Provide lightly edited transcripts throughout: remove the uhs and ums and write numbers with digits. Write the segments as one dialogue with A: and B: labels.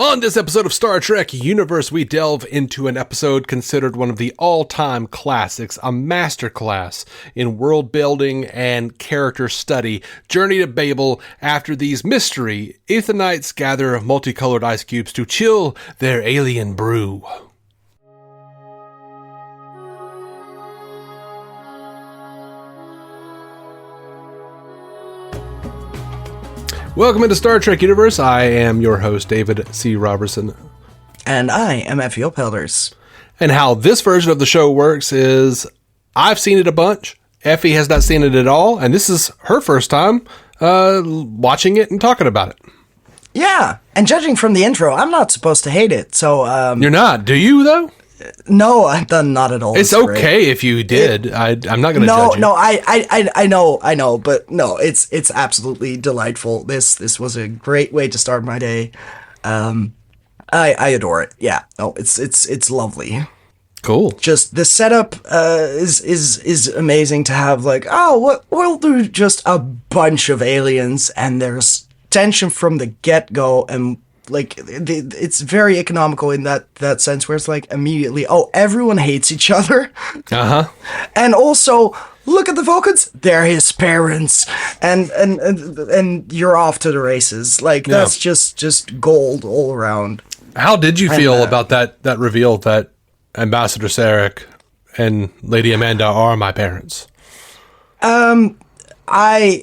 A: On this episode of Star Trek Universe, we delve into an episode considered one of the all-time classics, a masterclass in world building and character study. Journey to Babel. After these mystery, Ethanites gather multicolored ice cubes to chill their alien brew. Welcome into Star Trek Universe. I am your host, David C. Robertson.
B: And I am Effie Pelders.
A: And how this version of the show works is I've seen it a bunch. Effie has not seen it at all. And this is her first time watching it and talking about it.
B: Yeah. And judging from the intro, I'm not supposed to hate it. So
A: You're not. Do you, though?
B: No, I'm not at all.
A: It's okay if you did. I'm not going to judge you.
B: No, I know, but no, it's absolutely delightful. This was a great way to start my day. I adore it. Yeah, no, it's lovely.
A: Cool.
B: Just the setup is amazing to have. Like, we'll do just a bunch of aliens, and there's tension from the get-go, and like it's very economical in that sense, where it's like immediately, everyone hates each other. And also, look at the Vulcans, they're his parents, and you're off to the races. Like, that's just gold all around.
A: How did you feel about that reveal that Ambassador Sarek and Lady Amanda are my parents? I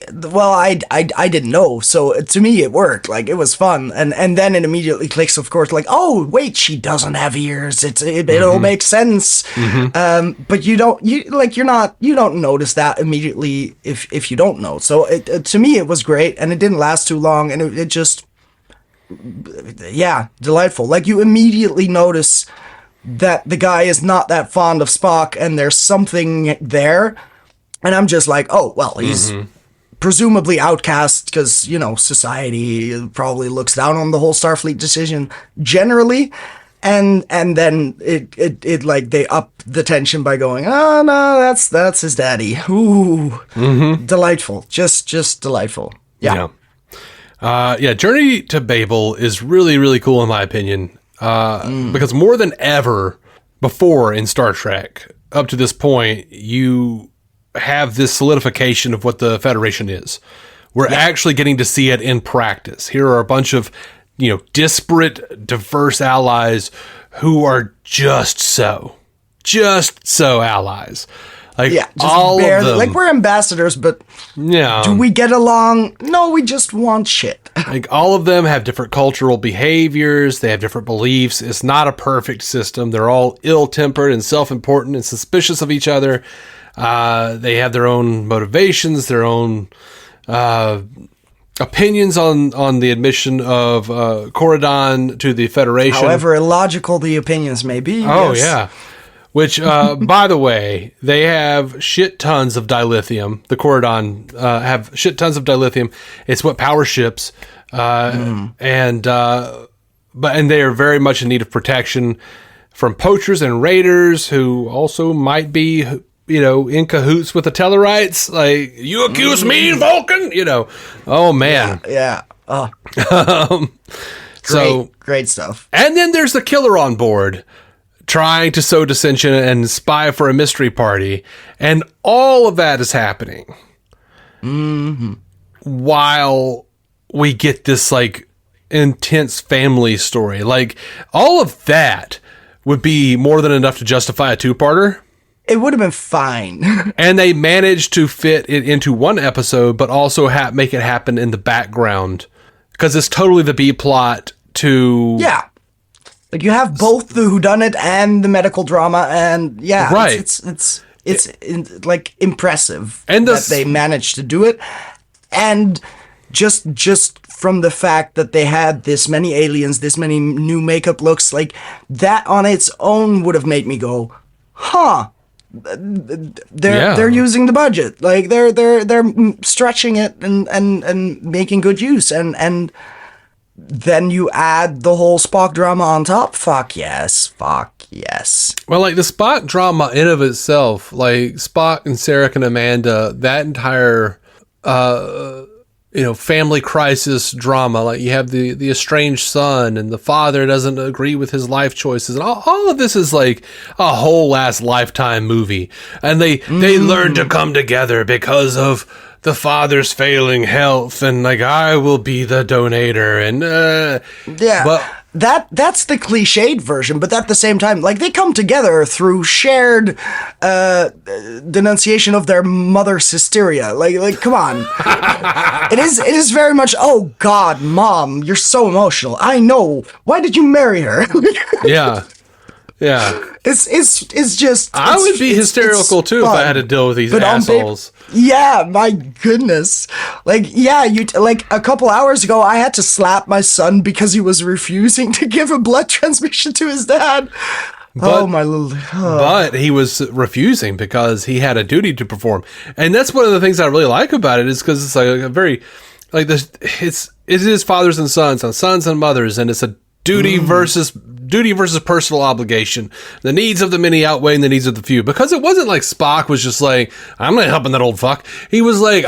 A: didn't know, so to me it worked. Like, it was fun, and then it immediately clicks, of course, like, oh wait, she doesn't have ears. It all makes sense. But you don't notice that immediately if you don't know. So to me it was great, and it didn't last too long, and it just delightful. Like, you immediately notice that the guy is not that fond of Spock, and there's something there. And I'm just like, he's presumably outcast because, society probably looks down on the whole Starfleet decision generally. And then it like they up the tension by going, oh no, that's his daddy. Ooh, delightful. Just delightful. Yeah. Journey to Babel is really, really cool in my opinion. Because more than ever before in Star Trek, up to this point, you have this solidification of what the Federation is. We're actually getting to see it in practice. Here are a bunch of, disparate, diverse allies who are just so allies. Like, just all barely, of them.
B: Like, we're ambassadors, but do we get along? No, we just want shit.
A: Like, all of them have different cultural behaviors. They have different beliefs. It's not a perfect system. They're all ill-tempered and self-important and suspicious of each other. They have their own motivations, their own opinions on the admission of Corridon to the Federation.
B: However illogical the opinions may be.
A: Oh, yes. Yeah. Which, by the way, they have shit tons of dilithium. The Corridon have shit tons of dilithium. It's what powers ships. And they are very much in need of protection from poachers and raiders who also might be, in cahoots with the Tellarites. Like, you accuse me, Vulcan? Oh, man.
B: Yeah. Oh. Great stuff.
A: And then there's the killer on board, trying to sow dissension and spy for a mystery party. And all of that is happening. While we get this, like, intense family story. Like, all of that would be more than enough to justify a two-parter.
B: It would have been fine.
A: And they managed to fit it into one episode, but also make it happen in the background. Because it's totally the B plot to...
B: Yeah. Like, you have both the whodunit and the medical drama, and
A: right.
B: It's impressive that they managed to do it. And just from the fact that they had this many aliens, this many new makeup looks, like, that on its own would have made me go, huh. They're using the budget. Like, they're stretching it and making good use, and then you add the whole Spock drama on top. Fuck yes.
A: Well, like, the Spock drama in of itself, like Spock and Sarek and Amanda, that entire
C: family crisis drama. Like you have the estranged son and the father doesn't agree with his life choices. And all of this is like a whole last Lifetime movie. And they learn to come together because of the father's failing health. And like, I will be the donator. And, but
A: That's the cliched version, but at the same time, like, they come together through shared denunciation of their mother's hysteria. Like, come on. It is very much, oh God, Mom, you're so emotional. I know. Why did you marry her?
C: yeah.
A: It's just.
C: I would be hysterical too if I had to deal with these assholes.
A: Yeah, my goodness. Like, like a couple hours ago, I had to slap my son because he was refusing to give a blood transmission to his dad.
C: But he was refusing because he had a duty to perform, and that's one of the things I really like about it is because it's like a very like this. It is fathers and sons and mothers, and it's a duty versus personal obligation. The needs of the many outweighing the needs of the few. Because it wasn't like Spock was just like, I'm not helping that old fuck. He was like,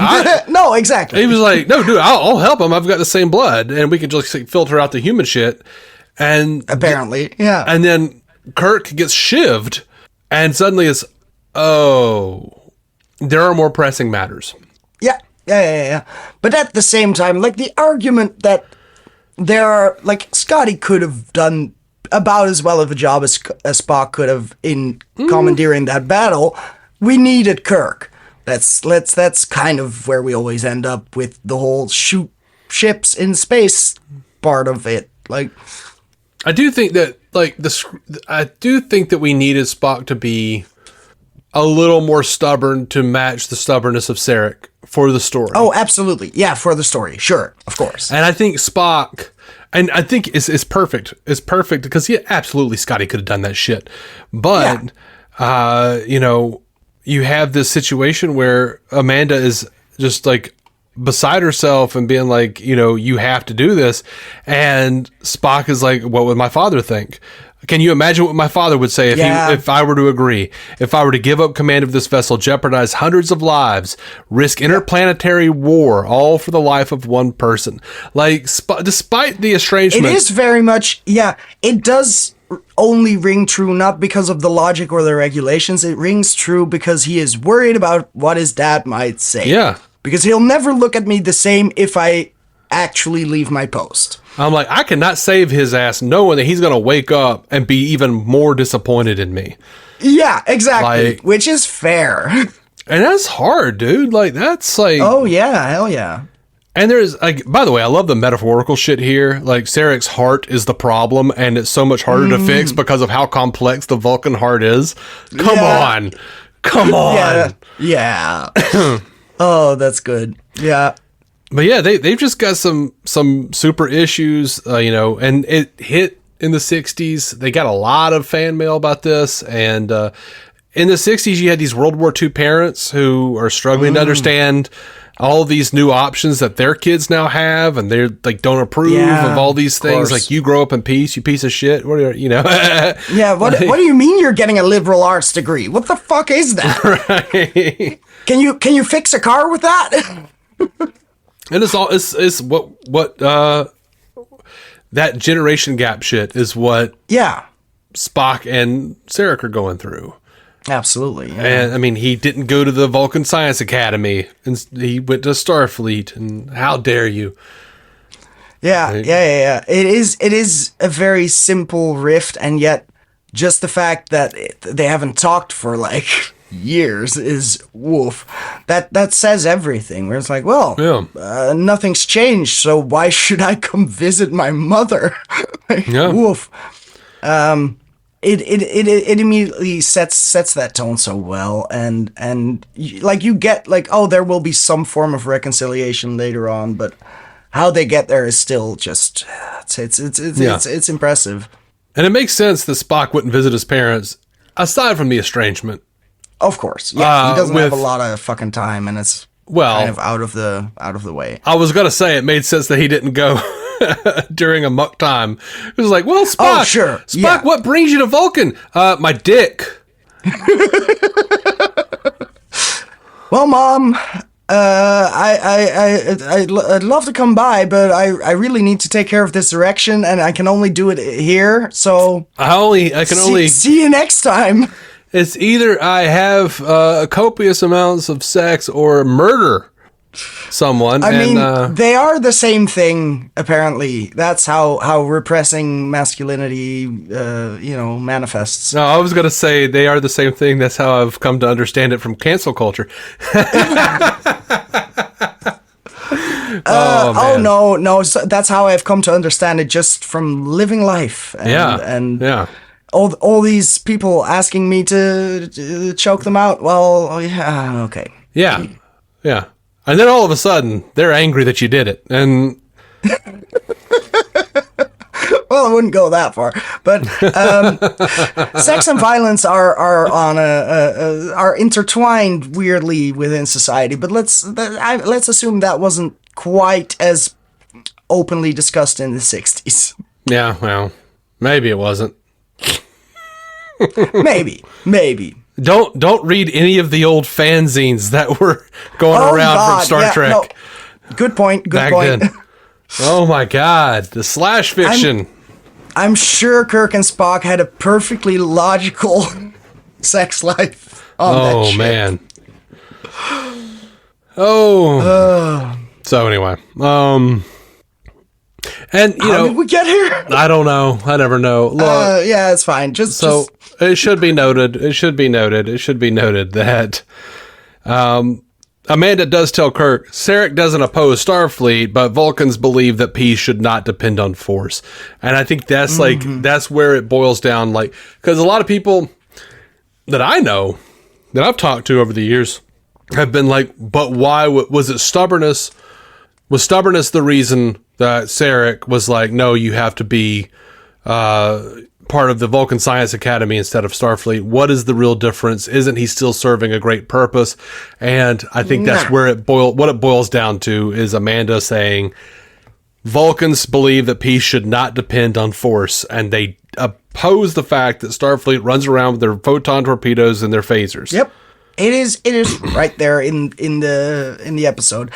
A: no, exactly.
C: He was like, no, dude, I'll help him. I've got the same blood, and we can just filter out the human shit. And
A: apparently, yeah.
C: And then Kirk gets shivved, and suddenly it's, there are more pressing matters.
A: Yeah. But at the same time, like the argument that Scotty could have done about as well of a job as Spock could have in commandeering that battle. We needed Kirk. That's kind of where we always end up with the whole shoot ships in space part of it. Like,
C: I do think that we needed Spock to be a little more stubborn to match the stubbornness of Sarek for the story.
A: Oh, absolutely. Yeah, for the story. Sure. Of course.
C: And I think Spock, and I think it's perfect. It's perfect because absolutely Scotty could have done that shit. But, you have this situation where Amanda is just like beside herself and being like, you have to do this. And Spock is like, what would my father think? Can you imagine what my father would say if I were to agree? If I were to give up command of this vessel, jeopardize hundreds of lives, risk interplanetary war, all for the life of one person. Like, despite the estrangement...
A: It is very much... Yeah, it does only ring true not because of the logic or the regulations. It rings true because he is worried about what his dad might say.
C: Yeah.
A: Because he'll never look at me the same if I actually leave my post.
C: I'm like, I cannot save his ass knowing that he's going to wake up and be even more disappointed in me.
A: Yeah, exactly. Like, which is fair.
C: And that's hard, dude. Like, that's like...
A: Oh, yeah. Hell yeah.
C: And there's, like, by the way, I love the metaphorical shit here. Like, Sarek's heart is the problem, and it's so much harder to fix because of how complex the Vulcan heart is. Come on.
A: Yeah. Oh, that's good. Yeah.
C: But yeah, they've just got some super issues, and it hit in the 60s. They got a lot of fan mail about this. And in the 60s, you had these World War II parents who are struggling to understand all these new options that their kids now have. And they're like, don't approve of all these things. Like, you grow up in peace, you piece of shit. What are you?
A: Yeah. What do you mean you're getting a liberal arts degree? What the fuck is that?
C: Right.
A: Can you fix a car with that?
C: And it's what that generation gap shit is what Spock and Sarek are going through.
A: Absolutely. Yeah.
C: And I mean, he didn't go to the Vulcan Science Academy, and he went to Starfleet. And how dare you?
A: Yeah. It is a very simple rift, and yet just the fact that they haven't talked for like years is woof. That says everything. Where it's like, well, nothing's changed, so why should I come visit my mother? Woof. It immediately sets that tone so well, and like you get like, oh, there will be some form of reconciliation later on, but how they get there is still just it's impressive.
C: And it makes sense that Spock wouldn't visit his parents aside from the estrangement.
A: Of course. Yeah, he doesn't have a lot of fucking time, and it's kind of out of the way.
C: I was going to say it made sense that he didn't go during amok time. It was like, well, Spock.
A: Oh, sure.
C: Spock, what brings you to Vulcan? My dick.
A: Well, Mom,
B: I'd love to come by, but I really need to take care of this erection, and I can only do it here. So
C: I can only
B: see you next time.
C: It's either I have copious amounts of sex or murder someone.
B: I mean, they are the same thing, apparently. That's how repressing masculinity, manifests.
C: No, I was going to say they are the same thing. That's how I've come to understand it from cancel culture.
B: No. So that's how I've come to understand it just from living life. And all these people asking me to choke them out. Well, yeah, okay.
C: Yeah. And then all of a sudden, they're angry that you did it. And
B: well, I wouldn't go that far, but sex and violence are intertwined weirdly within society. But let's assume that wasn't quite as openly discussed in the 60s.
C: Yeah, well, maybe it wasn't.
B: maybe.
C: Don't read any of the old fanzines that were going around from Star Trek. No.
B: Good point.
C: Then. Oh my God, the slash fiction.
B: I'm sure Kirk and Spock had a perfectly logical sex life on that ship.
C: Man. So anyway, and
B: how did we get here?
C: I don't know. I never know. Look,
B: yeah, it's fine.
C: It should be noted that Amanda does tell Kirk, Sarek doesn't oppose Starfleet, but Vulcans believe that peace should not depend on force. And I think that's that's where it boils down. Like, because a lot of people that I know, that I've talked to over the years, have been like, but why was it stubbornness? Was stubbornness the reason that Sarek was like, no, you have to be part of the Vulcan Science Academy instead of Starfleet? What is the real difference? Isn't he still serving a great purpose? And I think that's where what it boils down to is Amanda saying Vulcans believe that peace should not depend on force, and they oppose the fact that Starfleet runs around with their photon torpedoes and their phasers.
B: Yep. It is right there in the episode.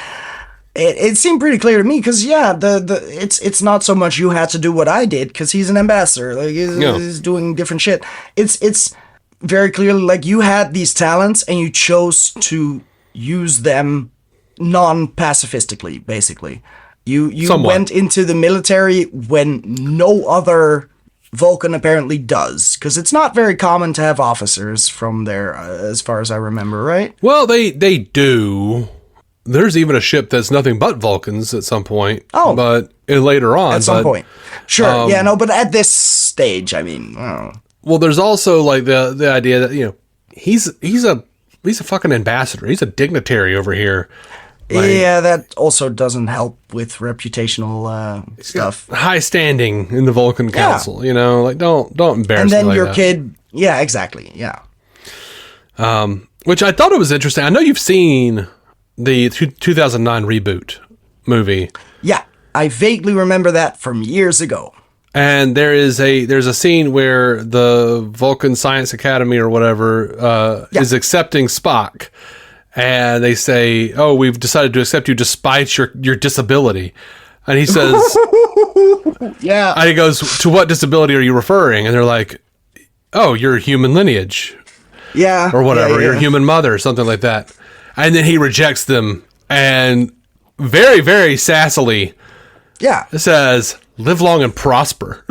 B: It seemed pretty clear to me because it's not so much you had to do what I did because he's an ambassador, like he's doing different shit. It's very clearly like you had these talents and you chose to use them non-pacifistically. Basically, you went into the military when no other Vulcan apparently does, because it's not very common to have officers from there, as far as I remember, right?
C: Well, they do. There's even a ship that's nothing but Vulcans at some point.
B: Oh.
C: But later on.
B: At some point. Sure. But at this stage, I mean, I don't know.
C: Well, there's also like the idea that, he's a fucking ambassador. He's a dignitary over here.
B: Like, that also doesn't help with reputational stuff.
C: High standing in the Vulcan Council, like don't embarrass me.
B: And then
C: like
B: your
C: that.
B: kid, exactly, yeah.
C: Which I thought it was interesting. I know you've seen the 2009 reboot movie.
B: Yeah, I vaguely remember that from years ago.
C: And there's a scene where the Vulcan Science Academy or whatever is accepting Spock. And they say, "Oh, we've decided to accept you despite your disability." And he says,
B: "Yeah."
C: And he goes, "To what disability are you referring?" And they're like, "Oh, your human lineage."
B: Yeah.
C: Or whatever, your human mother, or something like that. And then he rejects them and very, very sassily says, "Live long and prosper."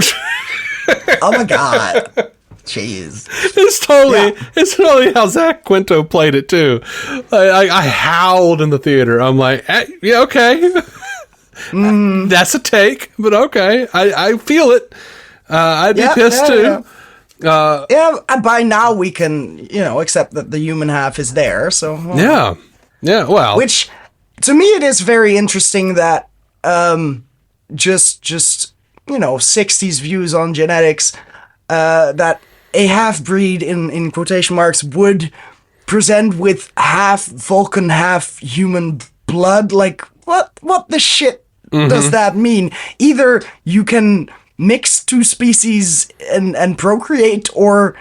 B: Oh my God. Jeez.
C: It's totally how Zach Quinto played it too. I howled in the theater. I'm like, yeah, okay. That's a take, but okay. I feel it. I'd be pissed too.
B: By now we can, accept that the human half is there. So
C: well,
B: which to me it is very interesting that just 60s views on genetics that a half-breed in quotation marks would present with half Vulcan, half human blood. Like what the shit does that mean? Either you can mix two species and procreate, or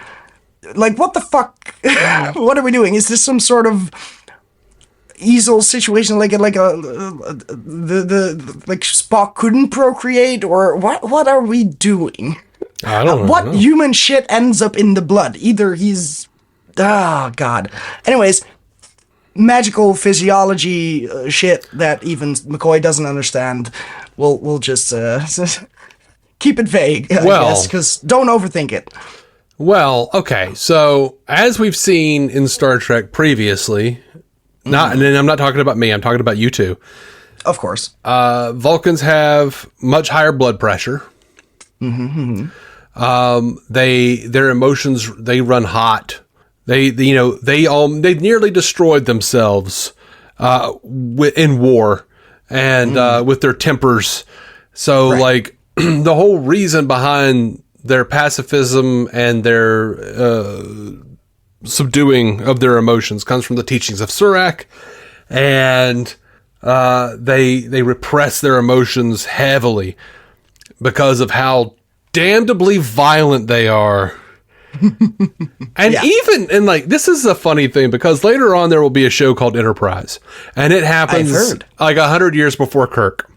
B: like what the fuck? What are we doing? Is this some sort of easel situation, like Spock couldn't procreate, or what are we doing?
C: I don't know.
B: What human shit ends up in the blood? Either he's God. Anyways, magical physiology shit that even McCoy doesn't understand. We'll just keep it vague, I guess, because don't overthink it.
C: Well, okay. So, as we've seen in Star Trek previously, and I'm not talking about me, I'm talking about you two.
B: Of course.
C: Vulcans have much higher blood pressure. Their emotions, they run hot. They nearly destroyed themselves in war and with their tempers. So, like, the whole reason behind their pacifism and their subduing of their emotions comes from the teachings of Sarek, and they repress their emotions heavily because of how damnably violent they are. And even like, this is a funny thing, because later on there will be a show called Enterprise, and it happens like 100 years before Kirk.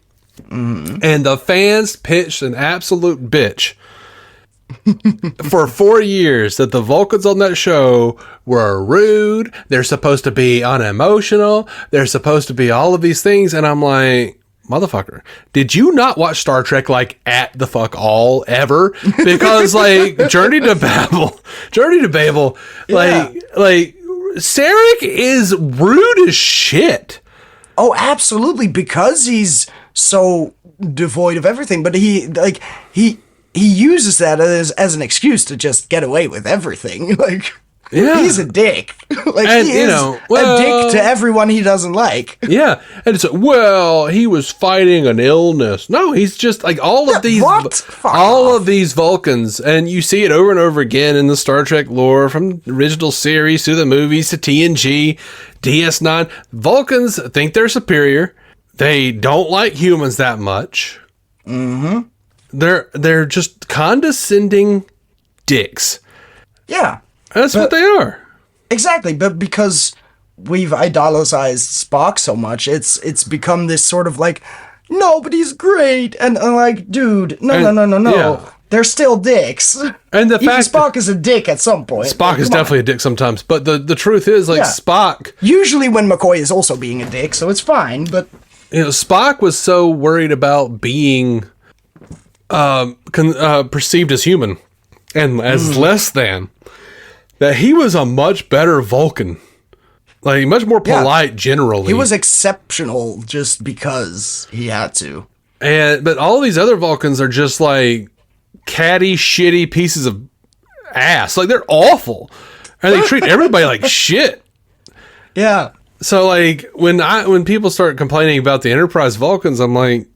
C: And the fans pitched an absolute bitch for 4 years that the Vulcans on that show were rude. They're supposed to be unemotional. They're supposed to be all of these things. And I'm like, motherfucker, did you not watch Star Trek like at the fuck all ever? Because like Journey to Babel, like Sarek is rude as shit.
B: Oh, absolutely, because he's so devoid of everything. But he uses that as an excuse to just get away with everything. Like, he's a dick. Like, and, he is a dick to everyone he doesn't like.
C: Yeah, and it's he was fighting an illness. No, he's just like all of these Vulcans, and you see it over and over again in the Star Trek lore, from the original series to the movies to TNG, DS9. Vulcans think they're superior. They don't like humans that much.
B: Mm-hmm.
C: They're just condescending dicks.
B: Yeah.
C: That's what they are.
B: Exactly, but because we've idolized Spock so much, it's become this sort of like, no, but he's great, and like, dude, no. Yeah. They're still dicks.
C: And the fact
B: Spock is a dick at some point.
C: Spock is definitely a dick sometimes, but the truth is, like, Spock...
B: Usually when McCoy is also being a dick, so it's fine, but...
C: Spock was so worried about being perceived as human and as less than, that he was a much better Vulcan. Like, much more polite generally.
B: He was exceptional just because he had to.
C: But all these other Vulcans are just like catty, shitty pieces of ass. Like, they're awful. And they treat everybody like shit.
B: Yeah.
C: So, like, when people start complaining about the Enterprise Vulcans, I'm like,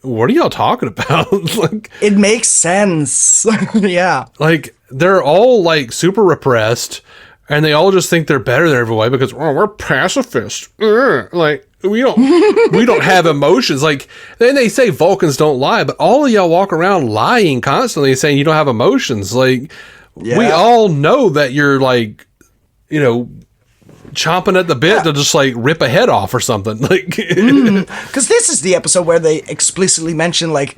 C: what are y'all talking about? Like,
B: it makes sense. Yeah.
C: Like, they're all, like, super repressed, and they all just think they're better than everybody because, we're pacifists. Like, we don't have emotions. Like, then they say Vulcans don't lie, but all of y'all walk around lying constantly, saying you don't have emotions. Like, we all know that you're, like, chomping at the bit to just like rip a head off or something, like,
B: because this is the episode where they explicitly mention, like,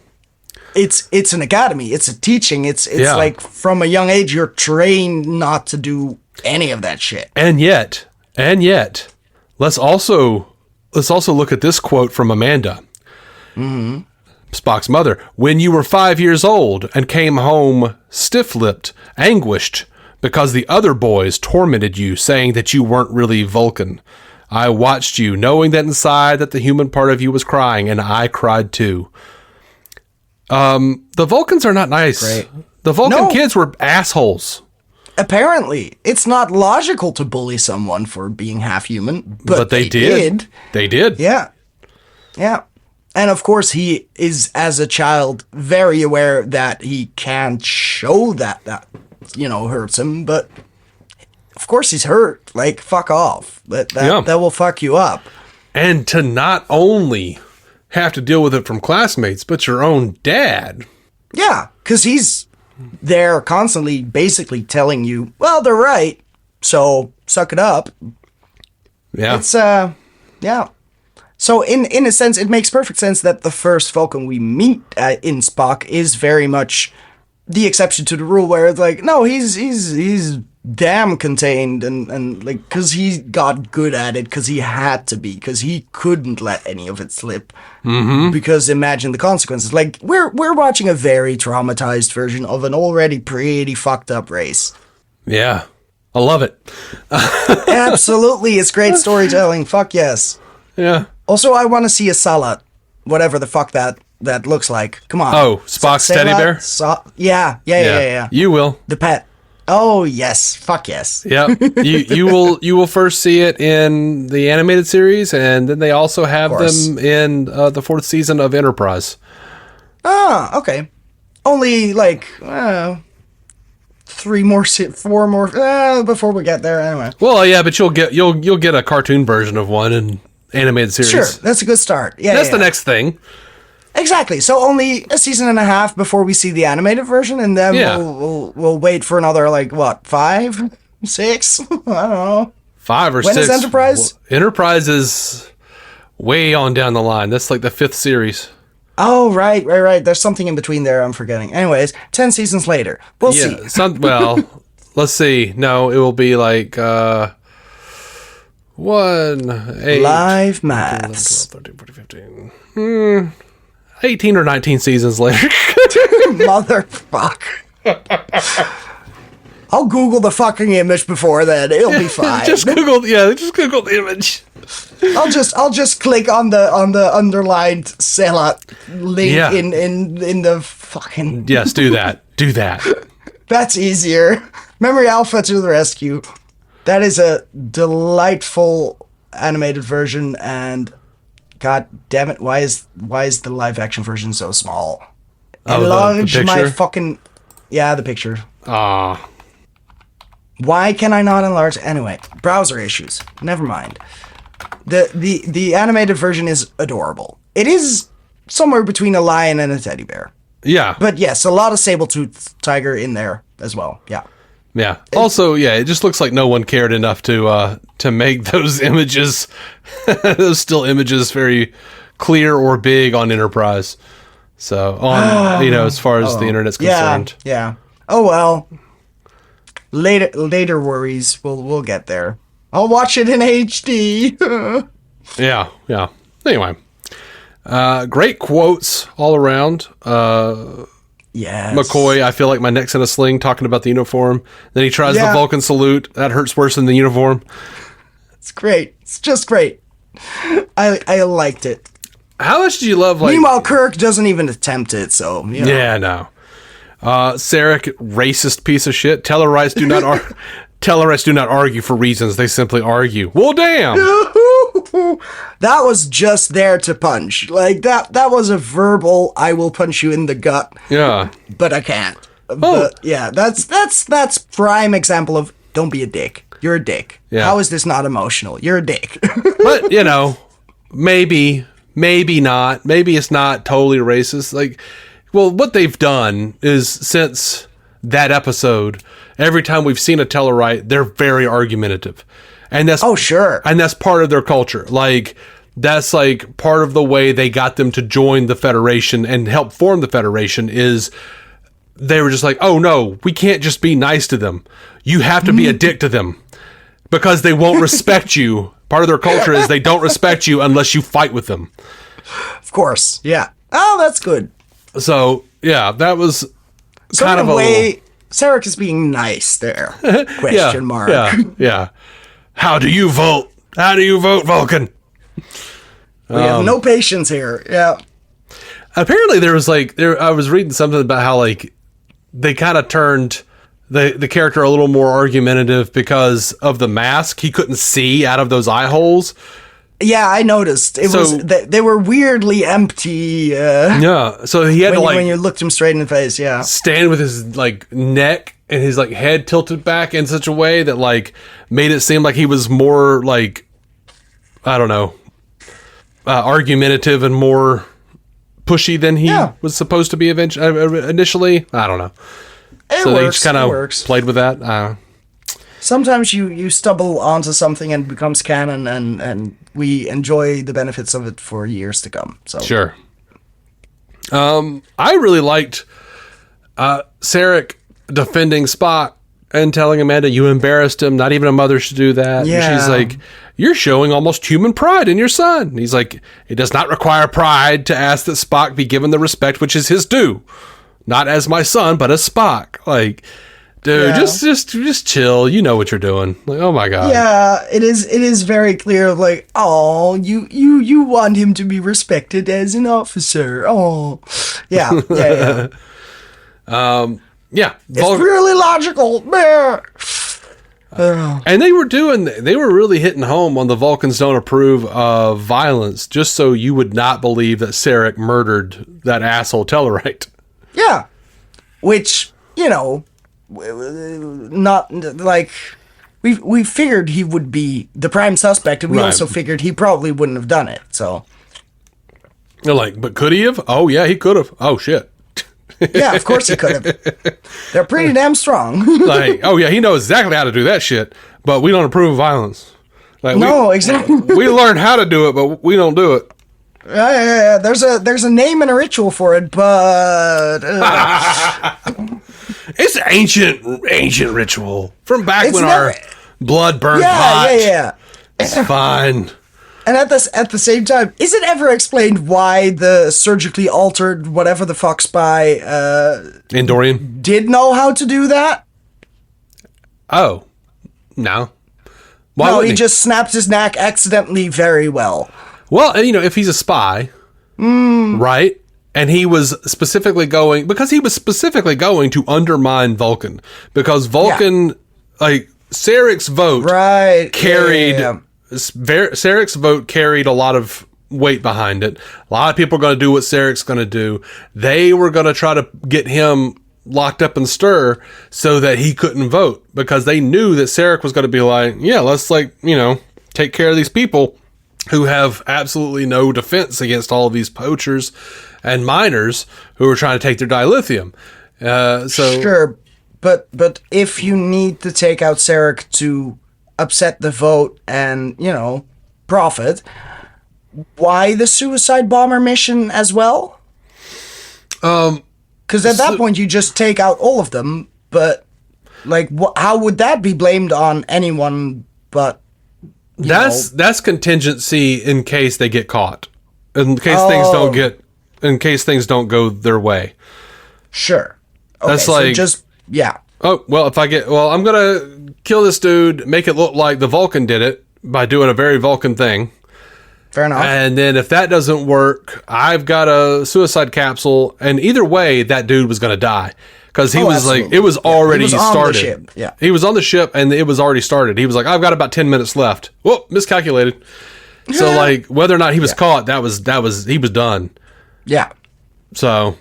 B: it's an academy, it's a teaching, it's like from a young age you're trained not to do any of that shit.
C: And yet let's also look at this quote from Amanda, Spock's mother. When you were 5 years old and came home stiff-lipped, anguished, because the other boys tormented you, saying that you weren't really Vulcan. I watched you, knowing that inside that the human part of you was crying, and I cried too. The Vulcans are not nice. Great. The Vulcan kids were assholes.
B: Apparently. It's not logical to bully someone for being half human, but they did.
C: They did.
B: Yeah. Yeah. And of course, he is, as a child, very aware that he can't show that hurts him, but of course he's hurt. Like, fuck off. That will fuck you up.
C: And to not only have to deal with it from classmates, but your own dad.
B: Yeah, because he's there constantly basically telling you, well, they're right, so suck it up.
C: Yeah.
B: It's Yeah. So in a sense, it makes perfect sense that the first Vulcan we meet in Spock is very much the exception to the rule, where it's like, no, he's damn contained and like, because he got good at it because he had to be, because he couldn't let any of it slip. Because imagine the consequences. Like, we're watching a very traumatized version of an already pretty fucked up race.
C: Yeah. I love it.
B: Absolutely, it's great storytelling. Fuck yes.
C: Yeah.
B: Also, I want to see a salad, whatever the fuck that looks like. Come on.
C: Oh, Spock's teddy bear?
B: Yeah.
C: You will.
B: The pet. Oh yes, fuck yes.
C: Yeah. You will first see it in the animated series, and then they also have them in the 4th season of Enterprise.
B: Ah, okay. Only like 4 more before we get there. Anyway.
C: Well, yeah, but you'll get a cartoon version of one in animated series.
B: Sure, that's a good start. Yeah,
C: that's the next thing.
B: Exactly. So only a season and a half before we see the animated version, and then we'll wait for another 5, 6. I don't know.
C: 5 or 6.
B: When is Enterprise?
C: Well, Enterprise is way on down the line. That's like the 5th series.
B: Oh, right. There's something in between there I'm forgetting. Anyways, 10 seasons later. We'll see.
C: Let's see. No, it will be like 1, 8,
B: live maths.
C: 11, 12, 13, 14, 15. 18 or 19 seasons later.
B: Motherfuck. I'll Google the fucking image before then. It'll be fine.
C: Just Google the image.
B: I'll just click on the underlined Sela link in the fucking.
C: Yes, do that. Do that.
B: That's easier. Memory Alpha to the rescue. That is a delightful animated version, and god damn it, why is the live action version so small? Enlarge my fucking the picture.
C: Ah.
B: Why can I not enlarge? Anyway, browser issues. Never mind. The animated version is adorable. It is somewhere between a lion and a teddy bear.
C: Yeah.
B: But yes, a lot of saber-toothed tiger in there as well. Yeah.
C: Yeah. Also, it just looks like no one cared enough to make those images, those still images, very clear or big on Enterprise. So as far as the internet's concerned.
B: Yeah. Oh well. Later worries. We'll get there. I'll watch it in HD.
C: Yeah. Anyway, great quotes all around.
B: Yes.
C: McCoy, I feel like my neck's in a sling talking about the uniform. Then he tries the Vulcan salute. That hurts worse than the uniform.
B: It's great. It's just great. I liked it.
C: How much did you love,
B: Meanwhile, Kirk doesn't even attempt it, so, you know.
C: Yeah, no. Sarek, racist piece of shit. Tellarites do not Tellarites do not argue for reasons. They simply argue. Well, damn.
B: That was just there to punch. Like, that was a verbal, I will punch you in the gut.
C: Yeah.
B: But I can't. But, yeah, that's prime example of don't be a dick. You're a dick.
C: Yeah.
B: How is this not emotional? You're a dick.
C: But, maybe not. Maybe it's not totally racist. Like, well, what they've done is since that episode, every time we've seen a Tellarite, they're very argumentative. And that's
B: sure.
C: And that's part of their culture. Like, that's like part of the way they got them to join the Federation and help form the Federation is they were just like, oh no, we can't just be nice to them. You have to be a dick to them because they won't respect you. Part of their culture is they don't respect you unless you fight with them.
B: Of course. Yeah. Oh, that's good.
C: So, yeah, that was
B: kind of a way Sarek is being nice there. Question mark.
C: Yeah. How do you vote? How do you vote, Vulcan?
B: We have no patience here. Yeah.
C: Apparently there was I was reading something about how they kind of turned the character a little more argumentative because of the mask. He couldn't see out of those eye holes.
B: Yeah, I noticed. They were weirdly empty.
C: So he had
B: when you looked him straight in the face. Yeah,
C: stand with his neck and his head tilted back in such a way that made it seem like he was more I don't know, argumentative and more pushy than he was supposed to be initially. I don't know.
B: They just kind of
C: played with that.
B: sometimes you stumble onto something and it becomes canon, and we enjoy the benefits of it for years to come. So
C: Sure. I really liked Sarek defending Spock and telling Amanda, you embarrassed him. Not even a mother should do that.
B: Yeah.
C: And she's like, you're showing almost human pride in your son. And he's like, it does not require pride to ask that Spock be given the respect which is his due. Not as my son, but as Spock. Like, dude, just chill. You know what you're doing. Like, oh my God.
B: yeah, it is very clear. Like, oh, you want him to be respected as an officer. Oh, yeah.
C: Yeah.
B: It's really logical.
C: And they were really hitting home on the Vulcans don't approve of violence, just so you would not believe that Sarek murdered that asshole Tellarite.
B: Yeah, which, not like we figured he would be the prime suspect, and we
C: Right.
B: also figured he probably wouldn't have done it. So
C: They're like, but could he have? Oh yeah, he could have. Oh shit.
B: yeah, of course he could have. They're pretty damn strong.
C: Like, oh yeah, he knows exactly how to do that shit, but we don't approve of violence. Like,
B: No, exactly.
C: we learn how to do it, but we don't do it.
B: Yeah. There's a name and a ritual for it, but
C: It's an ancient ritual from back
B: It's
C: when
B: never-
C: our blood burned
B: yeah,
C: hot.
B: yeah.
C: It's fine.
B: And at the same time, is it ever explained why the surgically altered whatever the fuck spy
C: Andorian?
B: did know how to do that?
C: Oh. No. Why
B: No,
C: wouldn't
B: he just snapped his neck accidentally very well.
C: Well, if he's a spy, right? And he was specifically going to undermine Vulcan, because Vulcan, like, Sarek's vote
B: Right.
C: carried,
B: Yeah.
C: Sarek's vote carried a lot of weight behind it. A lot of people are going to do what Sarek's going to do. They were going to try to get him locked up in stir so that he couldn't vote, because they knew that Sarek was going to be like, yeah, let's take care of these people who have absolutely no defense against all of these poachers and miners who are trying to take their dilithium.
B: Sure, but if you need to take out Sarek to upset the vote and, profit, why the suicide bomber mission as well? Because at that point you just take out all of them, but like, how would that be blamed on anyone but?
C: That's contingency in case they get caught, in case things don't go their way.
B: Sure. Okay,
C: That's
B: so
C: like,
B: yeah.
C: oh well, I'm gonna kill this dude, make it look like the Vulcan did it by doing a very Vulcan thing.
B: Fair enough.
C: And then if that doesn't work, I've got a suicide capsule, and either way, that dude was gonna die. Because he was
B: absolutely.
C: like, it was already
B: He was on the
C: started.
B: ship, yeah.
C: He was on the ship and it was already started. He was like, I've got about 10 minutes left. Whoop, miscalculated. So like, whether or not he was caught, he was done.
B: Yeah.
C: So,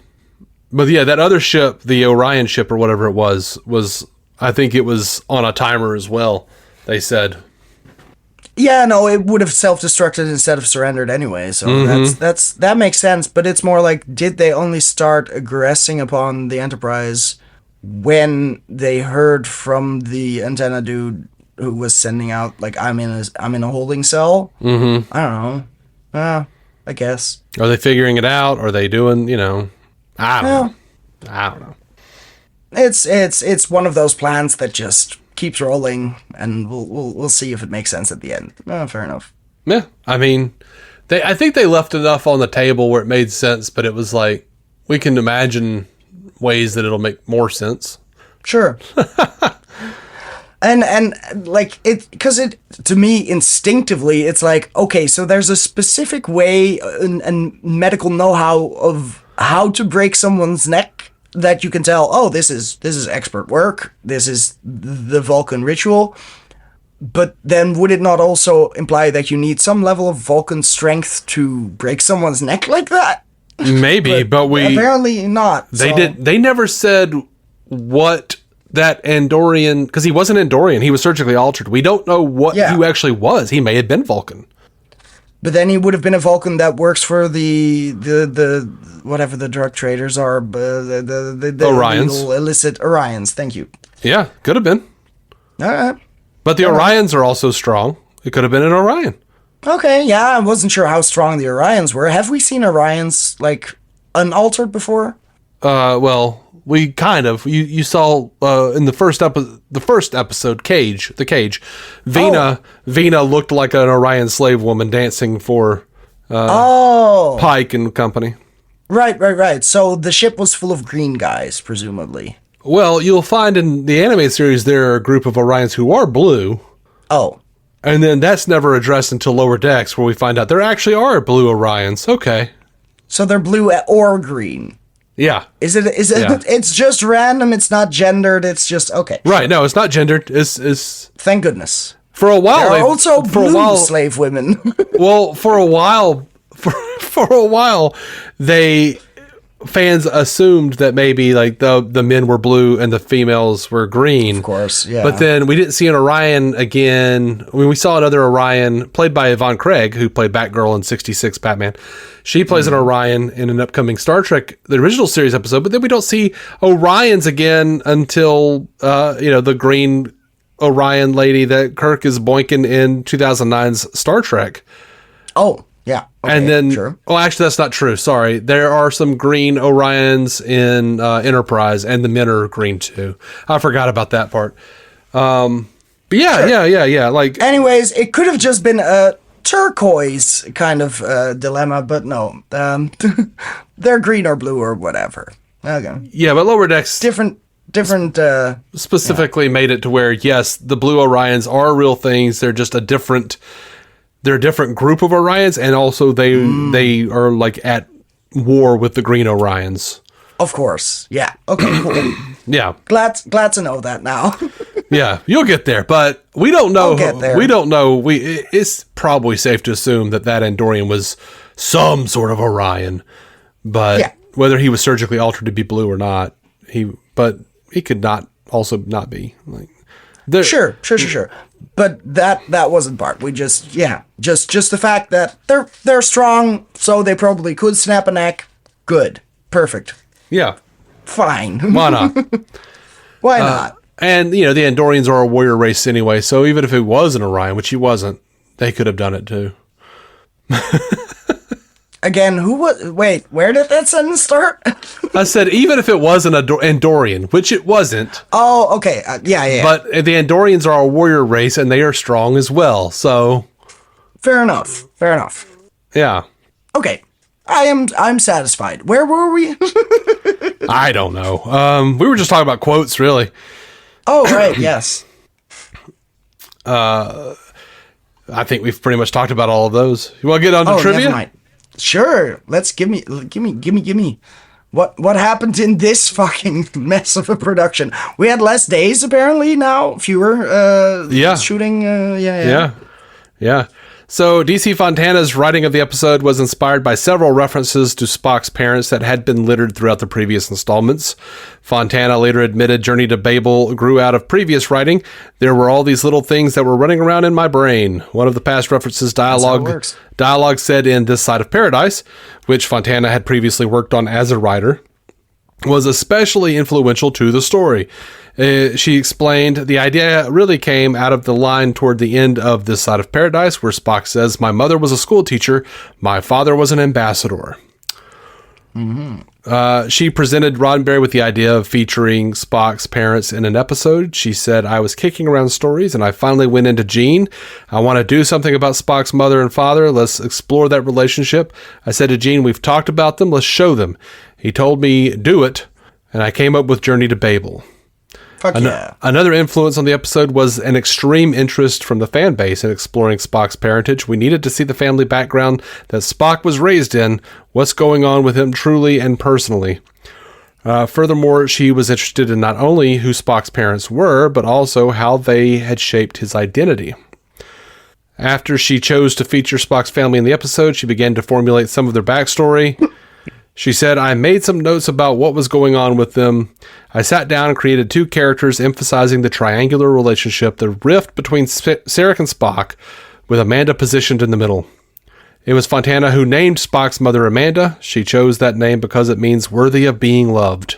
C: but yeah, that other ship, the Orion ship or whatever it was, I think it was on a timer as well, they said.
B: Yeah, no, it would have self-destructed instead of surrendered anyway, so that makes sense, but it's more like, did they only start aggressing upon the Enterprise when they heard from the antenna dude who was sending out, like, I'm in a holding cell? Mm-hmm. I don't know. I guess.
C: Are they figuring it out? Are they doing, I don't know.
B: It's one of those plans that just keeps rolling, and we'll see if it makes sense at the end. Fair enough.
C: Yeah, I mean, I think they left enough on the table where it made sense, but it was like, we can imagine ways that it'll make more sense.
B: Sure. and like it, because it, to me, instinctively, it's like, okay, so there's a specific way and medical know-how of how to break someone's neck that you can tell, oh, this is expert work. This is the Vulcan ritual. But then would it not also imply that you need some level of Vulcan strength to break someone's neck like that?
C: Maybe, but we
B: apparently not.
C: They never said what that Andorian, because he wasn't Andorian, he was surgically altered. We don't know what he actually was. He may have been Vulcan.
B: But then he would have been a Vulcan that works for the whatever the drug traders are, the
C: Orions.
B: illegal, illicit Orions. Thank you.
C: Yeah, could have been.
B: All right.
C: But the Orions are also strong. It could have been an Orion.
B: Okay, yeah, I wasn't sure how strong the Orions were. Have we seen Orions, like, unaltered before?
C: Well, we kind of. You saw in the first episode, the Cage. Vina looked like an Orion slave woman dancing for Pike and company.
B: Right. So the ship was full of green guys, presumably.
C: Well, you'll find in the anime series there are a group of Orions who are blue.
B: Oh.
C: And then that's never addressed until Lower Decks, where we find out there actually are blue Orions. Okay.
B: So they're blue or green.
C: Yeah.
B: Is it?
C: Yeah.
B: It's just random. It's not gendered. It's just okay.
C: Right. No, it's not gendered. It's
B: Thank goodness.
C: for a while.
B: There are also blue slave women.
C: Well, for a while, fans assumed that maybe like the men were blue and the females were green.
B: Of course, yeah.
C: But then we didn't see an Orion again. I mean, we saw another Orion played by Yvonne Craig, who played Batgirl in '66 Batman. She plays an Orion in an upcoming Star Trek, the original series episode. But then we don't see Orions again until the green Orion lady that Kirk is boinking in 2009's Star Trek.
B: Oh. Yeah. Okay,
C: and then,
B: sure.
C: well, actually, that's not true. Sorry. There are some green Orions in Enterprise, and the men are green too. I forgot about that part. But yeah, sure. yeah. Like,
B: anyways, it could have just been a turquoise kind of dilemma, but no. They're green or blue or whatever. Okay.
C: Yeah, but Lower Decks
B: different.
C: Specifically made it to where, yes, the blue Orions are real things. They're just a different group of Orions, and also they are like at war with the green Orions.
B: Of course. Yeah. Okay, cool.
C: Yeah.
B: Glad to know that now.
C: Yeah, you'll get there, but we don't know.
B: I'll get there.
C: We don't know. It's probably safe to assume that Andorian was some sort of Orion, but whether he was surgically altered to be blue or not, he could not also not be. Like,
B: Sure. But that wasn't part. We just the fact that they're strong, so they probably could snap a neck. Good. Perfect.
C: Yeah.
B: Fine.
C: Why not?
B: Why not?
C: And the Andorians are a warrior race anyway, so even if it was an Orion, which he wasn't, they could have done it too.
B: Again, wait, where did that sentence start?
C: I said, even if it was an Andorian, which it wasn't.
B: Oh, okay. Yeah.
C: But the Andorians are a warrior race, and they are strong as well, so.
B: Fair enough.
C: Yeah.
B: Okay. I'm satisfied. Where were we?
C: I don't know. We were just talking about quotes, really.
B: Oh, right, yes.
C: I think we've pretty much talked about all of those. You want to get on to trivia?
B: Never mind. Sure. Let's give me. What happened in this fucking mess of a production? We had less days apparently now, fewer shooting.
C: Yeah. So DC Fontana's writing of the episode was inspired by several references to Spock's parents that had been littered throughout the previous installments. Fontana later admitted Journey to Babel grew out of previous writing. There were all these little things that were running around in my brain. One of the past references dialogue said in This Side of Paradise, which Fontana had previously worked on as a writer, was especially influential to the story. She explained the idea really came out of the line toward the end of This Side of Paradise where Spock says, "My mother was a school teacher. My father was an ambassador." Mm-hmm. She presented Roddenberry with the idea of featuring Spock's parents in an episode. She said, "I was kicking around stories and I finally went into Gene. I want to do something about Spock's mother and father. Let's explore that relationship. I said to Gene, we've talked about them. Let's show them. He told me, do it. And I came up with Journey to Babel." Another influence on the episode was an extreme interest from the fan base in exploring Spock's parentage. We needed to see the family background that Spock was raised in, what's going on with him truly and personally. Furthermore, she was interested in not only who Spock's parents were, but also how they had shaped his identity. After she chose to feature Spock's family in the episode, she began to formulate some of their backstory. She said, "I made some notes about what was going on with them. I sat down and created two characters emphasizing the triangular relationship, the rift between Sarek and Spock, with Amanda positioned in the middle. It was Fontana who named Spock's mother Amanda. She chose that name because it means worthy of being loved."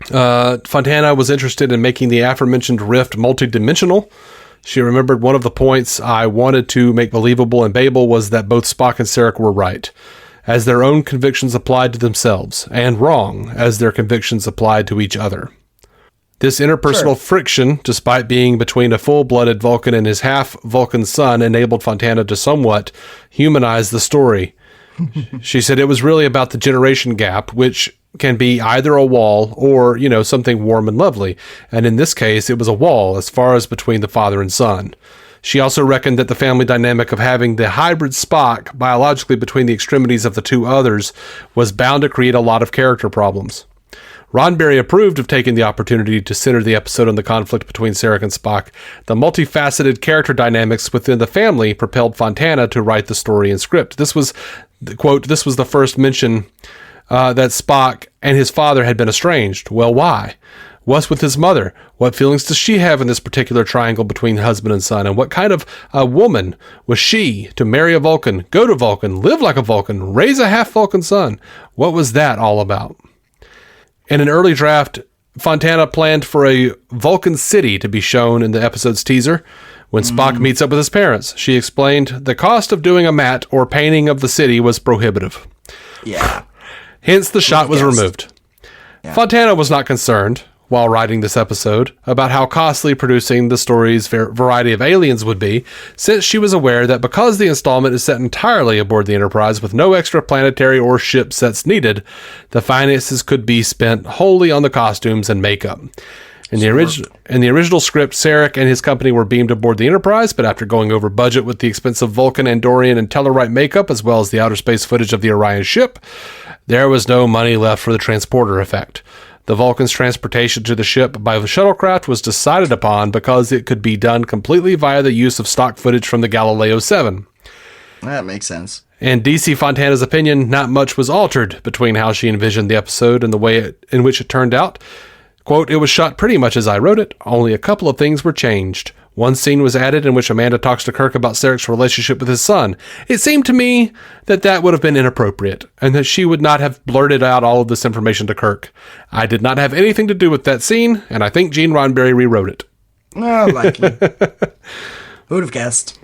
C: Fontana was interested in making the aforementioned rift multidimensional. She remembered one of the points I wanted to make believable in Babel was that both Spock and Sarek were right, as their own convictions applied to themselves, and wrong, as their convictions applied to each other. This interpersonal friction, despite being between a full-blooded Vulcan and his half-Vulcan son, enabled Fontana to somewhat humanize the story. She said it was really about the generation gap, which can be either a wall or, something warm and lovely. And in this case, it was a wall as far as between the father and son. She also reckoned that the family dynamic of having the hybrid Spock biologically between the extremities of the two others was bound to create a lot of character problems. Roddenberry approved of taking the opportunity to center the episode on the conflict between Sarek and Spock. The multifaceted character dynamics within the family propelled Fontana to write the story and script. This was, quote, this was the first mention that Spock and his father had been estranged. Well, why? What's with his mother? What feelings does she have in this particular triangle between husband and son? And what kind of a woman was she to marry a Vulcan, go to Vulcan, live like a Vulcan, raise a half-Vulcan son? What was that all about? In an early draft, Fontana planned for a Vulcan city to be shown in the episode's teaser. When Spock meets up with his parents, she explained the cost of doing a matte or painting of the city was prohibitive.
B: Yeah.
C: Hence, the shot was removed.
B: Yeah.
C: Fontana was not concerned, while writing this episode, about how costly producing the story's variety of aliens would be, since she was aware that because the installment is set entirely aboard the Enterprise with no extra planetary or ship sets needed, the finances could be spent wholly on the costumes and makeup. In the original script, Sarek and his company were beamed aboard the Enterprise, but after going over budget with the expensive Vulcan, Andorian, and Tellarite makeup, as well as the outer space footage of the Orion ship, there was no money left for the transporter effect. The Vulcan's transportation to the ship by the shuttlecraft was decided upon because it could be done completely via the use of stock footage from the Galileo 7.
B: That makes sense.
C: In DC Fontana's opinion, not much was altered between how she envisioned the episode and the way in which it turned out. Quote, it was shot pretty much as I wrote it, only a couple of things were changed. One scene was added in which Amanda talks to Kirk about Sarek's relationship with his son. It seemed to me that would have been inappropriate, and that she would not have blurted out all of this information to Kirk. I did not have anything to do with that scene, and I think Gene Roddenberry rewrote it.
B: Oh, likely. Who'd have guessed?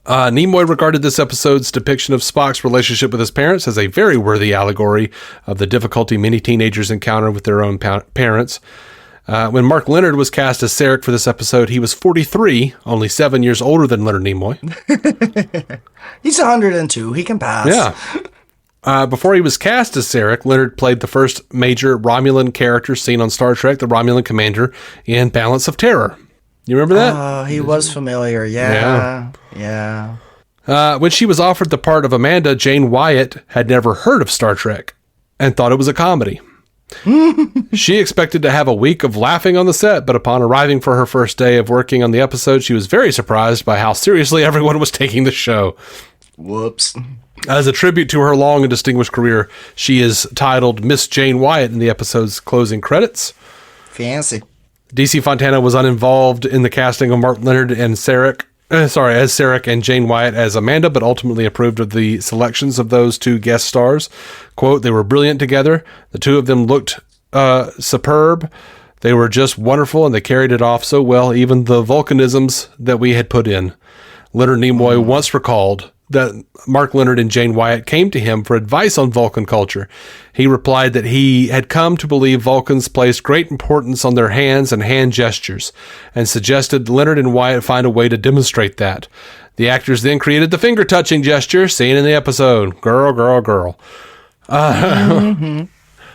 C: Nimoy regarded this episode's depiction of Spock's relationship with his parents as a very worthy allegory of the difficulty many teenagers encounter with their own parents. When Mark Leonard was cast as Sarek for this episode, he was 43, only 7 years older than Leonard Nimoy.
B: He's 102. He can pass.
C: Yeah. Before he was cast as Sarek, Leonard played the first major Romulan character seen on Star Trek, the Romulan commander, in Balance of Terror. You remember that?
B: Oh, he was familiar. Yeah.
C: When she was offered the part of Amanda, Jane Wyatt had never heard of Star Trek and thought it was a comedy. She expected to have a week of laughing on the set, but upon arriving for her first day of working on the episode, she was very surprised by how seriously everyone was taking the show.
B: Whoops.
C: As a tribute to her long and distinguished career, she is titled Miss Jane Wyatt in the episode's closing credits.
B: Fancy.
C: DC Fontana was uninvolved in the casting of Mark Leonard and Sarek and Jane Wyatt as Amanda, but ultimately approved of the selections of those two guest stars. Quote, they were brilliant together. The two of them looked superb. They were just wonderful, and they carried it off so well, even the volcanisms that we had put in. Leonard Nimoy once recalled that Mark Leonard and Jane Wyatt came to him for advice on Vulcan culture. He replied that he had come to believe Vulcans placed great importance on their hands and hand gestures, and suggested Leonard and Wyatt find a way to demonstrate that. The actors then created the finger-touching gesture seen in the episode. Girl, girl, girl.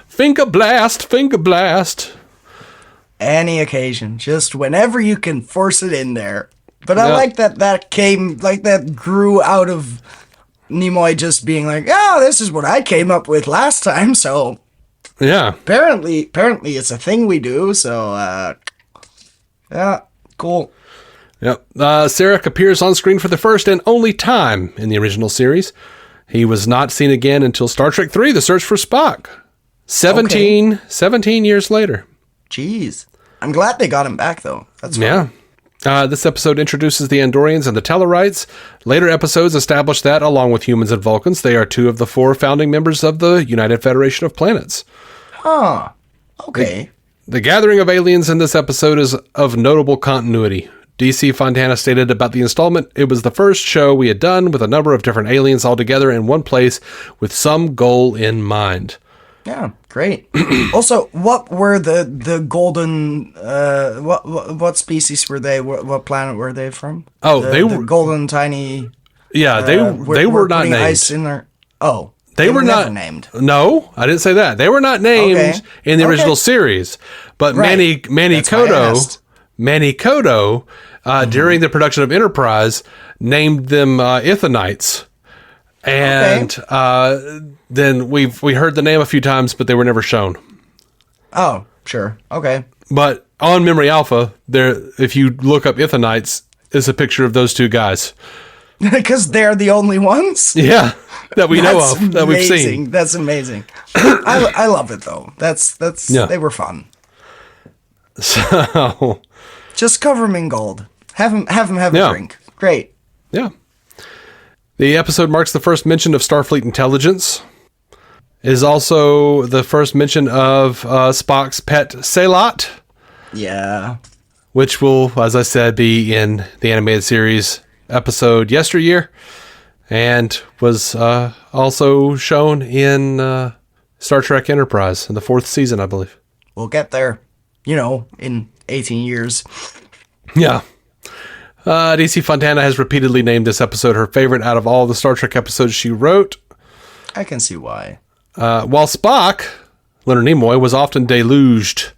C: Finger blast, finger blast.
B: Any occasion. Just whenever you can force it in there. But I like that grew out of Nimoy just being like, oh, this is what I came up with last time, so
C: yeah.
B: Apparently it's a thing we do, so yeah, cool.
C: Yep. Sarek appears on screen for the first and only time in the original series. He was not seen again until Star Trek III, The Search for Spock. 17 years later.
B: Jeez. I'm glad they got him back, though. That's fun.
C: Yeah. This episode introduces the Andorians and the Tellarites. Later episodes establish that, along with humans and Vulcans, they are two of the 4 founding members of the United Federation of Planets.
B: Huh. Okay.
C: The gathering of aliens in this episode is of notable continuity. DC Fontana stated about the installment, it was the first show we had done with a number of different aliens all together in one place with some goal in mind.
B: Yeah, great. Also, what were the golden, what species were they? What planet were they from?
C: Oh,
B: the
C: they were
B: golden tiny.
C: Yeah, they were not named.
B: Ice in their,
C: They were
B: never
C: not
B: named.
C: No, I didn't say that. They were not named in the original series, but
B: Right.
C: Manny Kodo, during the production of Enterprise, named them Ithanites, and then we heard the name a few times, but they were never shown.
B: Oh, sure. Okay.
C: But on Memory Alpha, there, if you look up Ithanites, is a picture of those two guys.
B: Because they're the only ones?
C: Yeah, that we know of, that we've seen.
B: That's amazing. I love it, though. They were fun.
C: So,
B: just cover them in gold. Have them have a drink. Great.
C: Yeah. The episode marks the first mention of Starfleet intelligence. It is also the first mention of Spock's pet Selot.
B: Yeah.
C: Which will, as I said, be in the animated series episode Yesteryear, and was also shown in Star Trek Enterprise in the 4th season, I believe.
B: We'll get there, in 18 years.
C: Yeah. DC Fontana has repeatedly named this episode her favorite out of all the Star Trek episodes she wrote.
B: I can see why.
C: While Spock, Leonard Nimoy, was often deluged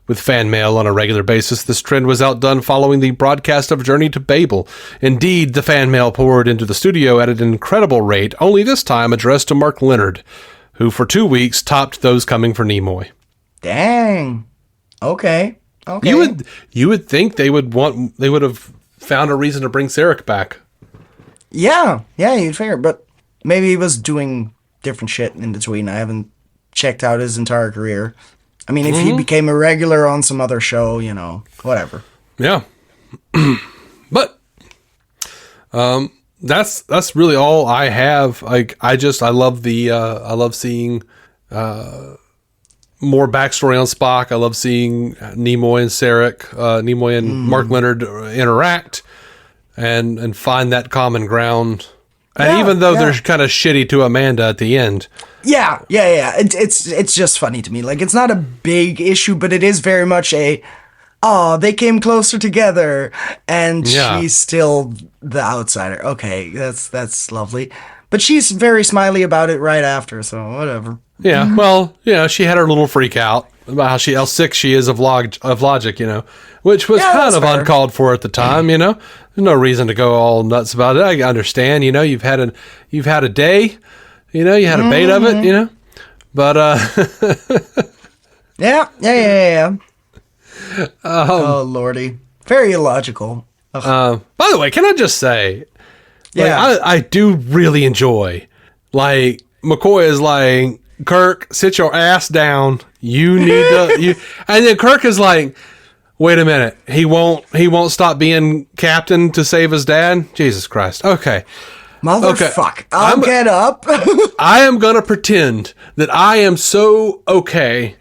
C: with fan mail on a regular basis, this trend was outdone following the broadcast of Journey to Babel. Indeed, the fan mail poured into the studio at an incredible rate, only this time addressed to Mark Leonard, who for 2 weeks topped those coming for Nimoy.
B: Dang. Okay.
C: You would think they would have found a reason to bring Sarek back.
B: Yeah, you'd figure, but maybe he was doing different shit in between. I haven't checked out his entire career. I mean, if he became a regular on some other show, whatever.
C: Yeah. But that's really all I have. Like I love I love seeing more backstory on Spock. I love seeing Nimoy and Sarek, Nimoy and Mark Leonard interact and find that common ground. And even though they're kind of shitty to Amanda at the end.
B: Yeah. It's just funny to me. Like, it's not a big issue, but it is very much they came closer together, and she's still the outsider. Okay, that's lovely. But she's very smiley about it right after, so whatever.
C: Yeah, well, she had her little freak out about how sick she is of logic, which was kind of fair. Uncalled for at the time, There's no reason to go all nuts about it. I understand, you've had a day, you had a bait of it, but
B: yeah. Oh lordy, very illogical.
C: By the way, can I just say, I do really enjoy, like, McCoy is like, Kirk, sit your ass down. You need to. And then Kirk is like, wait a minute. He won't stop being captain to save his dad. Jesus Christ. Okay.
B: Motherfuck. Okay. I'll get up.
C: I am gonna pretend that I am so okay.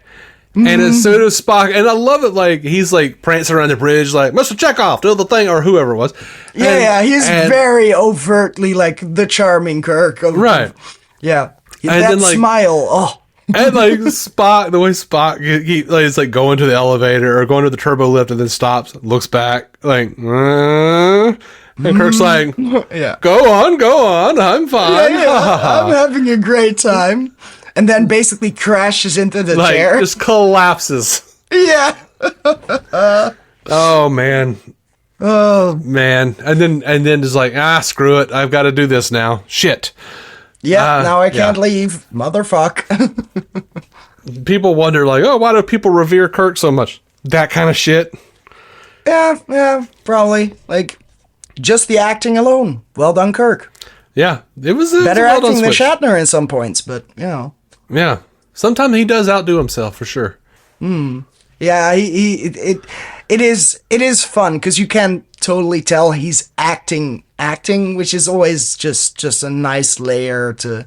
C: And as soon as Spock, and I love it, like, he's like prancing around the bridge, like, Mr. Chekhov, do the thing, or whoever it was.
B: He's very overtly like the charming Kirk.
C: Right.
B: Yeah.
C: And
B: that
C: then, like,
B: smile. Oh.
C: And like Spock, the way Spock, he's like going to the elevator or going to the turbo lift and then stops, looks back, like, and Kirk's like, go on, I'm fine.
B: I'm having a great time. And then basically crashes into the chair.
C: Just collapses.
B: Yeah.
C: Oh man. And then is like, screw it, I've got to do this now. Shit.
B: Yeah, now I can't leave. Motherfuck.
C: People wonder, like, why do people revere Kirk so much? That kind of shit.
B: Yeah, probably. Like, just the acting alone. Well done, Kirk.
C: Yeah, it was
B: better acting than Shatner in some points, but,
C: Yeah, sometimes he does outdo himself, for sure.
B: Yeah, it is fun, because you can totally tell he's acting, which is always just a nice layer to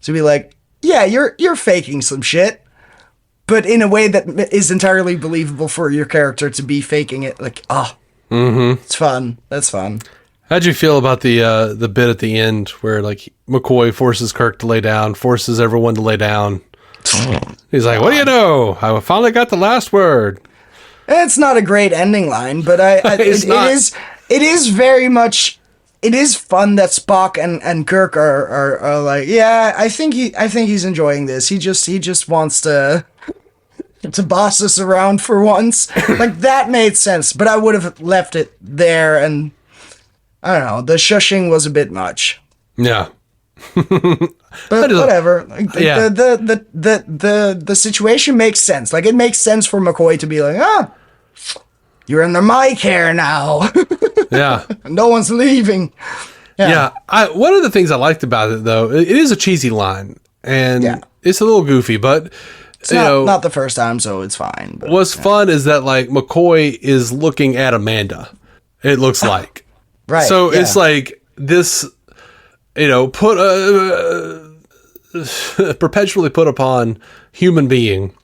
B: be like, yeah, you're faking some shit, but in a way that is entirely believable for your character to be faking it. Like, it's fun. That's fun.
C: How'd you feel about the bit at the end where like McCoy forces Kirk to lay down, forces everyone to lay down? He's like, "What do you know? I finally got the last word."
B: It's not a great ending line, but it is very much. It is fun that Spock and Kirk are like, yeah, I think he's enjoying this. He just wants to boss us around for once. Like, that made sense, but I would have left it there, and I don't know, the shushing was a bit much.
C: Yeah.
B: But whatever. Like, the situation makes sense. Like, it makes sense for McCoy to be like, you're under my care now.
C: Yeah.
B: No one's leaving.
C: Yeah. One of the things I liked about it, though, it is a cheesy line, and it's a little goofy, but
B: it's not the first time, so it's fine. But,
C: what's fun is that, like, McCoy is looking at Amanda, it looks like.
B: Right.
C: So it's like this, perpetually put upon human being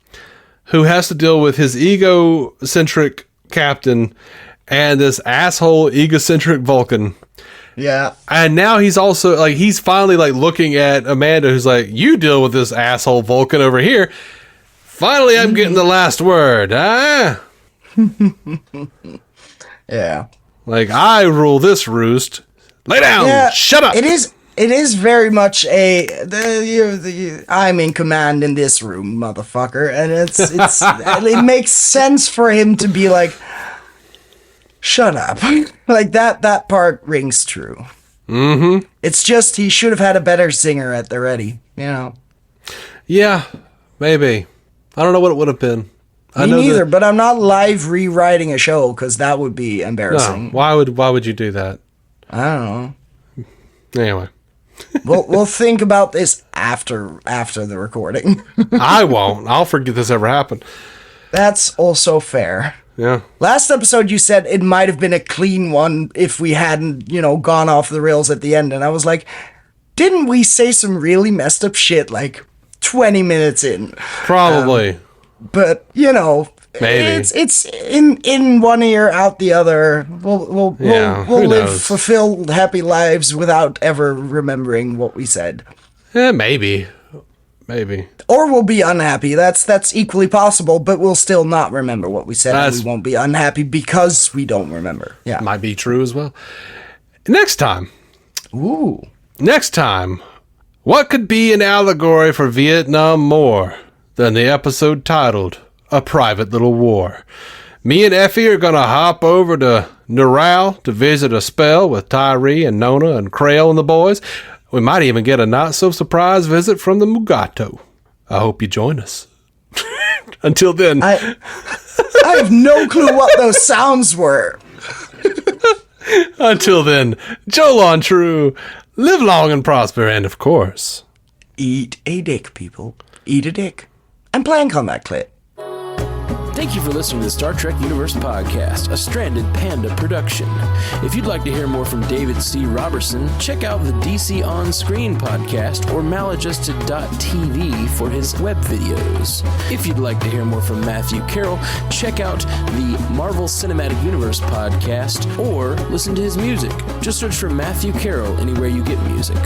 C: who has to deal with his egocentric captain and this asshole egocentric Vulcan.
B: Yeah.
C: And now he's also like, he's finally like looking at Amanda, who's like, you deal with this asshole Vulcan over here. Finally, I'm getting the last word.
B: Yeah.
C: Like, I rule this roost. Lay down.
B: Yeah,
C: Shut up.
B: It is very much I'm in command in this room, motherfucker. And it makes sense for him to be like, shut up. Like, that part rings true.
C: Mm-hmm.
B: It's just he should have had a better singer at the ready,
C: Yeah, maybe. I don't know what it would have been.
B: Me neither, but I'm not live rewriting a show because that would be embarrassing.
C: No, why would you do that?
B: I don't know.
C: Anyway.
B: We'll think about this after the recording.
C: I won't. I'll forget this ever happened.
B: That's also fair.
C: Yeah.
B: Last episode you said it might have been a clean one if we hadn't, gone off the rails at the end. And I was like, didn't we say some really messed up shit like 20 minutes in?
C: Probably.
B: But,
C: maybe
B: it's in one ear, out the other. We'll live fulfilled, happy lives without ever remembering what we said.
C: Yeah, maybe.
B: Or we'll be unhappy. That's equally possible, but we'll still not remember what we said. And we won't be unhappy because we don't remember. Yeah,
C: might be true as well. Next time.
B: Ooh.
C: Next time, what could be an allegory for Vietnam more than the episode titled A Private Little War? Me and Effie are going to hop over to Neural to visit a spell with Tyree and Nona and Krail and the boys. We might even get a not-so-surprise visit from the Mugato. I hope you join us. Until then...
B: I have no clue what those sounds were.
C: Until then, Joel on True, live long and prosper, and of course...
B: Eat a dick, people. Eat a dick. And play in combat clip.
D: Thank you for listening to the Star Trek Universe Podcast, a Stranded Panda production. If you'd like to hear more from David C. Robertson, check out the DC On Screen podcast or maladjusted.tv for his web videos. If you'd like to hear more from Matthew Carroll, check out the Marvel Cinematic Universe podcast or listen to his music. Just search for Matthew Carroll anywhere you get music.